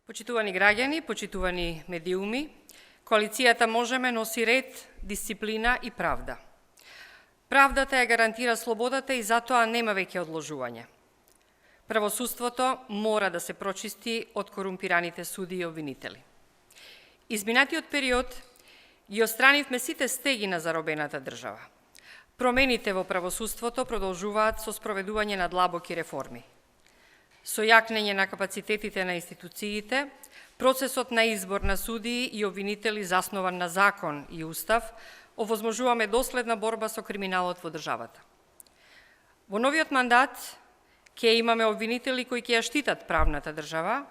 Почитувани граѓани, почитувани медиуми, коалицијата Можеме носи ред, дисциплина и правда. Правдата ја гарантира слободата и затоа нема веќе одложување. Правосудството мора да се прочисти од корумпираните суди и обвинители. Изминатиот период ги отстранивме сите стеги на заробената држава. Промените во правосудството продолжуваат со спроведување на длабоки реформи. Со јакнење на капацитетите на институциите, процесот на избор на судии и обвинители заснован на закон и устав, овозможуваме доследна борба со криминалот во државата. Во новиот мандат ќе имаме обвинители кои ќе ја штитат правната држава,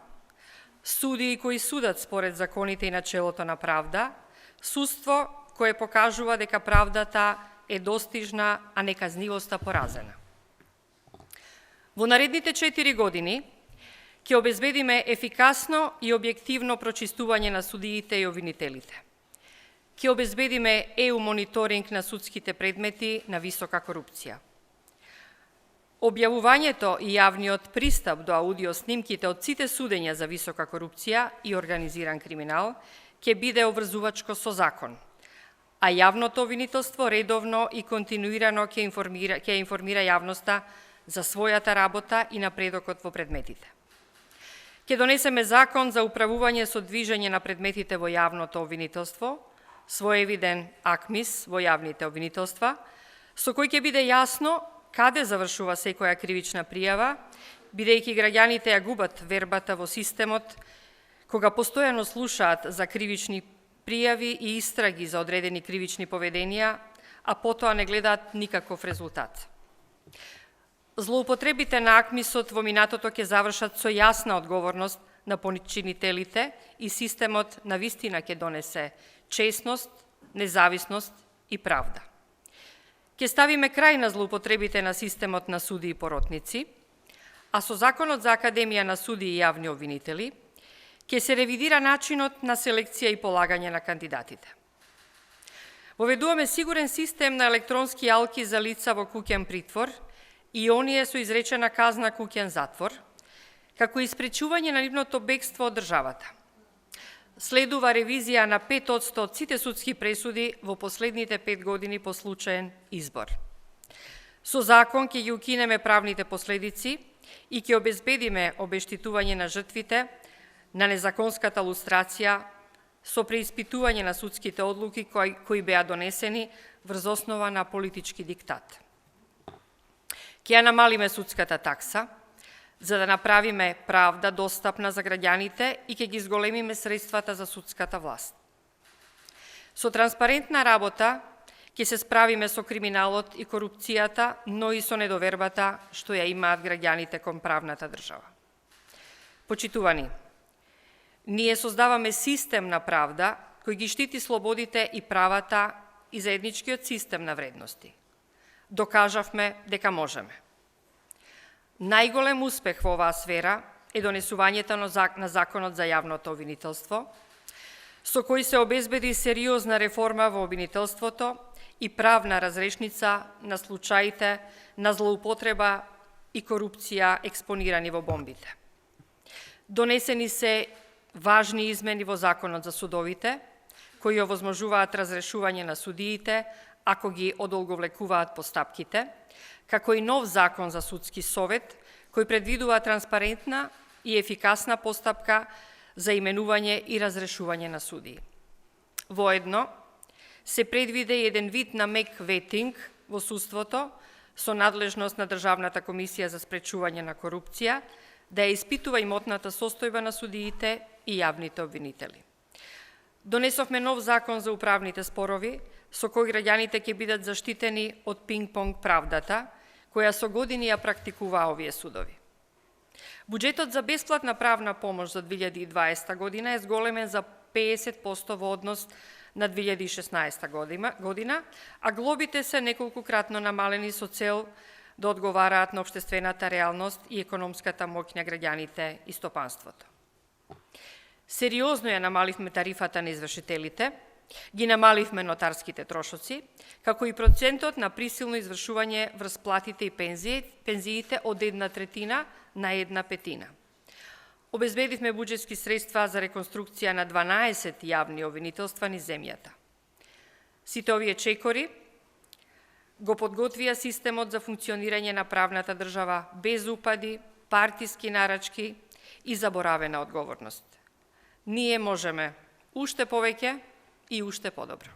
судии кои судат според законите и начелото на правда, судство кое покажува дека правдата е достижна, а неказнивоста поразена. Во наредните 4 години ќе обезбедиме ефикасно и објективно прочистување на судиите и обвинителите. Ќе обезбедиме EU мониторинг на судските предмети на висока корупција. Објавувањето и јавниот пристап до аудио снимките од сите судења за висока корупција и организиран криминал ќе биде обврзувачко со закон, а јавното обвинителство редовно и континуирано ќе информира јавноста за својата работа и напредокот во предметите. Ќе донесеме закон за управување со движење на предметите во јавното обвинителство, своевиден АКМИС во јавните обвинителства, со кој ќе биде јасно каде завршува секоја кривична пријава, бидејќи граѓаните ја губат вербата во системот, кога постојано слушаат за кривични пријави и истраги за одредени кривични поведенија, а потоа не гледаат никаков резултат. Злоупотребите на АКМИСот во минатото ќе завршат со јасна одговорност на починителите и системот на вистина ќе донесе честност, независност и правда. Ќе ставиме крај на злоупотребите на системот на суди и поротници, а со Законот за Академија на суди и јавни обвинители ќе се ревидира начинот на селекција и полагање на кандидатите. Воведуваме сигурен систем на електронски алки за лица во куќен притвор и оние со изречена казна куќен затвор, како и спречување на нивното бегство од државата. Следува ревизија на 5% од сите судски пресуди во последните 5 години по случаен избор. Со закон ќе ги укинеме правните последици и ќе обезбедиме обештитување на жртвите на незаконската лустрација со преиспитување на судските одлуки кои беа донесени врз основа на политички диктат. Ќе ја намалиме судската такса, за да направиме правда достапна за граѓаните и ќе ги зголемиме средствата за судската власт. Со транспарентна работа ќе се справиме со криминалот и корупцијата, но и со недовербата што ја имаат граѓаните кон правната држава. Почитувани, ние создаваме систем на правда кој ги штити слободите и правата и заедничкиот систем на вредности. Докажавме дека можеме. Најголем успех во оваа сфера е донесувањето на Законот за јавното обвинителство, со кој се обезбеди сериозна реформа во обвинителството и правна разрешница на случаите на злоупотреба и корупција експонирани во бомбите. Донесени се важни измени во Законот за судовите, кои овозможуваат разрешување на судиите ако ги одолговлекуваат постапките, како и нов закон за судски совет, кој предвидува транспарентна и ефикасна постапка за именување и разрешување на судии. Воедно, се предвиде еден вид на мек ветинг во судството со надлежност на Државната комисија за спречување на корупција да ја испитува имотната состојба на судиите и јавните обвинители. Донесовме нов закон за управните спорови, со кој граѓаните ќе бидат заштитени од пинг-понг правдата, која со години ја практикуваа овие судови. Буџетот за бесплатна правна помош за 2020 година е зголемен за 50% во однос на 2016 година, а глобите се неколкукратно намалени со цел да одговараат на општествената реалност и економската моќ на граѓаните и стопанството. Сериозно ја намаливме тарифата на извршителите, ги намаливме нотарските трошоци, како и процентот на присилно извршување врз платите и пензиите од 1/3 на 1/5. Обезбедивме буџетски средства за реконструкција на 12 јавни обвинителства низ земјата. Сите овие чекори го подготвија системот за функционирање на правната држава без упади, партиски нарачки и заборавена одговорност. Ние можеме уште повеќе и уште подобро.